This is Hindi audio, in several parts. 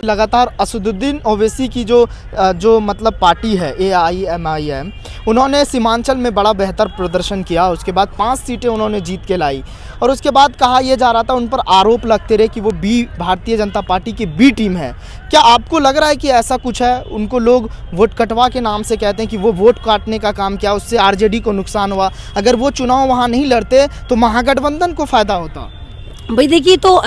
लगातार असदुद्दीन ओवैसी की जो मतलब पार्टी है AIMIM, उन्होंने सीमांचल में बड़ा बेहतर प्रदर्शन किया। उसके बाद 5 सीटें उन्होंने जीत के लाई और उसके बाद कहा यह जा रहा था, उन पर आरोप लगते रहे कि वो भारतीय जनता पार्टी की बी टीम है। क्या आपको लग रहा है कि ऐसा कुछ है? उनको लोग वोट कटवा के नाम से कहते हैं कि वो वोट काटने का काम किया, उससे RJD को नुकसान हुआ। अगर वो चुनाव वहाँ नहीं लड़ते तो महागठबंधन को फ़ायदा होता। भाई देखिए, तो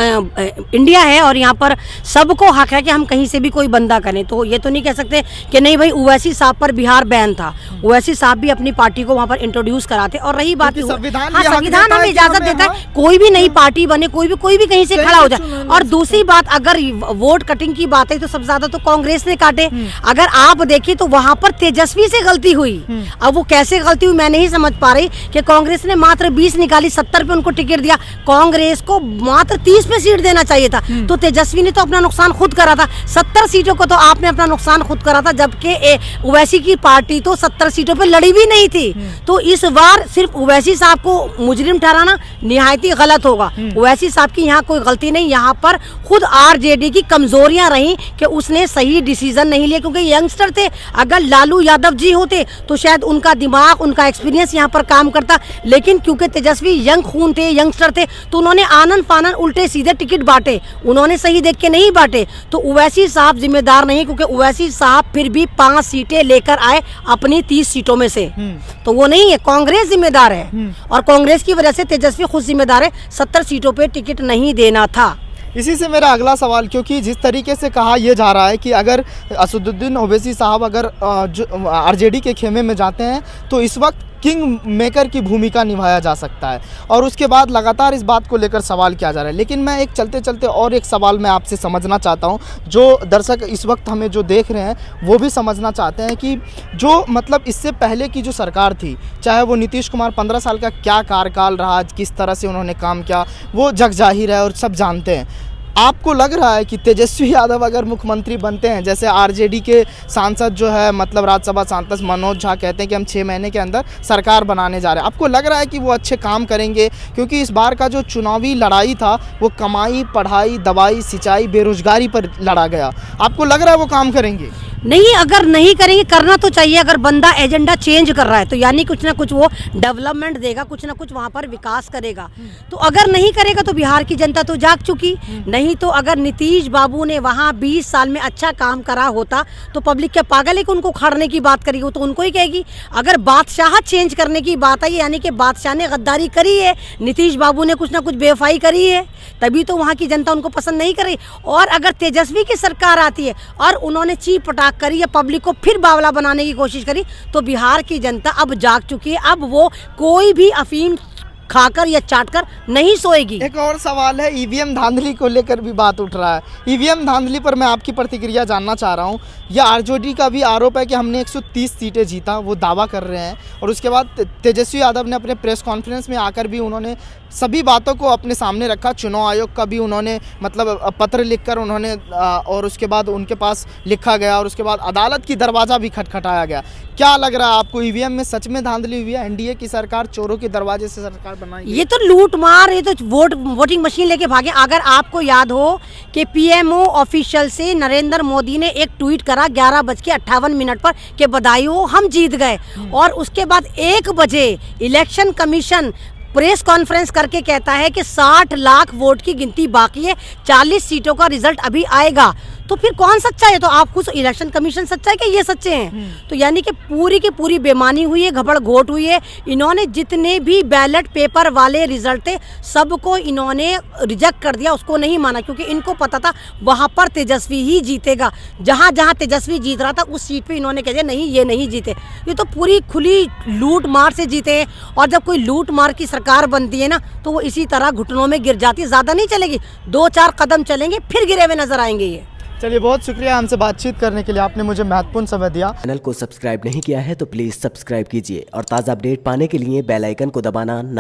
इंडिया है और यहाँ पर सबको हक है कि हम कहीं से भी कोई बंदा करें। तो ये तो नहीं कह सकते कि नहीं भाई ओवैसी साहब पर बिहार बैन था, ओवैसी साहब भी अपनी पार्टी को वहाँ पर इंट्रोड्यूस कराते। और रही बात संविधान हमें इजाजत देता है कोई भी नई पार्टी बने, कोई भी कहीं से खड़ा हो जाए। और दूसरी बात, अगर वोट कटिंग की बात है तो सबसे ज्यादा तो कांग्रेस ने काटे। अगर आप देखिए तो वहाँ पर तेजस्वी से गलती हुई। अब वो कैसे गलती हुई मैं नहीं समझ पा रही कि कांग्रेस ने मात्र 20 निकाली, 70 पे उनको टिकट दिया। कांग्रेस को मात्र 30 पे सीट देना चाहिए था। तो तेजस्वी ने तो अपना नुकसान खुद करा था। 70 सीटों को तो आपने अपना नुकसान खुद करा था, जबकि ओवैसी की पार्टी तो 70 सीटों पे लड़ी भी नहीं थी। तो इस बार सिर्फ ओवैसी साहब को मुजरिम ठहराना निहायत ही गलत होगा। ओवैसी साहब की यहाँ कोई गलती नहीं, यहाँ पर खुद RJD की कमजोरियां रही कि उसने सही डिसीजन नहीं लिया, क्योंकि यंगस्टर थे। अगर लालू यादव जी होते तो शायद उनका दिमाग, उनका एक्सपीरियंस यहाँ पर काम करता, लेकिन क्योंकि तेजस्वी यंग खून थे, यंगस्टर थे, तो उन्होंने आनंद फानन उल्टे सीधे टिकट बांटे, उन्होंने सही देख के नहीं बांटे। तो ओवैसी साहब जिम्मेदार नहीं, क्योंकि ओवैसी साहब फिर भी 5 सीटें लेकर आए अपनी 30 सीटों में से। तो वो नहीं है, कांग्रेस जिम्मेदार है और कांग्रेस की वजह से तेजस्वी खुद जिम्मेदार है। 70 सीटों पे टिकट नहीं देना था। इसी से मेरा अगला सवाल, क्योंकि जिस तरीके से कहा यह जा रहा है कि अगर असदुद्दीन ओवैसी साहब अगर RJD के खेमे में जाते हैं तो इस वक्त किंग मेकर की भूमिका निभाया जा सकता है, और उसके बाद लगातार इस बात को लेकर सवाल किया जा रहा है। लेकिन मैं एक चलते चलते और एक सवाल मैं आपसे समझना चाहता हूं, जो दर्शक इस वक्त हमें जो देख रहे हैं वो भी समझना चाहते हैं कि जो मतलब इससे पहले की जो सरकार थी, चाहे वो नीतीश कुमार 15 साल का क्या कार्यकाल रहा, किस तरह से उन्होंने काम किया, वो जग जाहिर है और सब जानते हैं। आपको लग रहा है कि तेजस्वी यादव अगर मुख्यमंत्री बनते हैं, जैसे RJD के सांसद जो है मतलब राज्यसभा सांसद मनोज झा कहते हैं कि हम 6 महीने के अंदर सरकार बनाने जा रहे हैं, आपको लग रहा है कि वो अच्छे काम करेंगे? क्योंकि इस बार का जो चुनावी लड़ाई था वो कमाई, पढ़ाई, दवाई, सिंचाई, बेरोजगारी पर लड़ा गया। आपको लग रहा है वो काम करेंगे? नहीं, अगर नहीं करेंगे, करना तो चाहिए। अगर बंदा एजेंडा चेंज कर रहा है तो यानी कुछ ना कुछ वो डेवलपमेंट देगा, कुछ ना कुछ वहाँ पर विकास करेगा। तो अगर नहीं करेगा तो बिहार की जनता तो जाग चुकी। नहीं तो अगर नीतीश बाबू ने वहाँ 20 साल में अच्छा काम करा होता तो पब्लिक क्या पागल है कि उनको उखाड़ने की बात करेगी? तो उनको ही कहेगी। अगर बादशाह चेंज करने की बात है, यानी कि बादशाह ने गद्दारी करी है, नीतीश बाबू ने कुछ ना कुछ बेवफाई करी है, तभी तो वहाँ की जनता उनको पसंद नहीं कर रही। और अगर तेजस्वी की सरकार आती है और उन्होंने चीप पटाख करी या पब्लिक को फिर बावला बनाने की कोशिश करी, तो बिहार की जनता अब जाग चुकी है। अब वो कोई भी अफीम खाकर या चाटकर नहीं सोएगी। एक और सवाल है, EVM धांधली को लेकर भी बात उठ रहा है। EVM धांधली पर मैं आपकी प्रतिक्रिया जानना चाह रहा हूँ। यह RJD का भी आरोप है कि हमने 130 सीटें जीता, वो दावा कर रहे हैं। और उसके बाद तेजस्वी यादव ने अपने प्रेस कॉन्फ्रेंस में आकर भी उन्होंने सभी बातों को अपने सामने रखा। चुनाव आयोग का भी उन्होंने मतलब पत्र लिखकर उन्होंने और उसके बाद उनके पास लिखा गया और उसके बाद अदालत की दरवाज़ा भी खटखटाया गया। क्या लग रहा है आपको, EVM में सच में धांधली हुई है? NDA की सरकार चोरों के दरवाजे से सरकार बनाई? ये तो लूट मार, ये तो वोटिंग मशीन लेके भागे। अगर आपको याद हो कि PMO ऑफिशियल से नरेंद्र मोदी ने एक ट्वीट करा 11:58 पर कि बधाई हो हम जीत गए, और उसके बाद 1 बजे इलेक्शन कमीशन प्रेस कॉन्फ्रेंस करके कहता है कि 60 लाख वोट की गिनती बाकी है, 40 सीटों का रिजल्ट अभी आएगा। तो फिर कौन सच्चा है? तो आप खुद इलेक्शन कमीशन सच्चा है कि ये सच्चे हैं? तो यानी कि पूरी की पूरी बेमानी हुई है, घबड़ घोट हुई है। इन्होंने जितने भी बैलेट पेपर वाले रिजल्ट थे सबको इन्होंने रिजेक्ट कर दिया, उसको नहीं माना, क्योंकि इनको पता था वहाँ पर तेजस्वी ही जीतेगा। जहाँ जहाँ तेजस्वी जीत रहा था उस सीट पे इन्होंने कह दिया नहीं, ये नहीं जीते। ये तो पूरी खुली लूट मार से जीते हैं। और जब कोई लूट मार की सरकार बनती है ना तो वो इसी तरह घुटनों में गिर जाती है। ज़्यादा नहीं चलेगी, 2-4 कदम चलेंगे फिर गिरे हुए नजर आएंगे ये। चलिए, बहुत शुक्रिया हमसे बातचीत करने के लिए, आपने मुझे महत्वपूर्ण समय दिया। चैनल को सब्सक्राइब नहीं किया है तो प्लीज़ सब्सक्राइब कीजिए और ताज़ा अपडेट पाने के लिए बेल आइकन को दबाना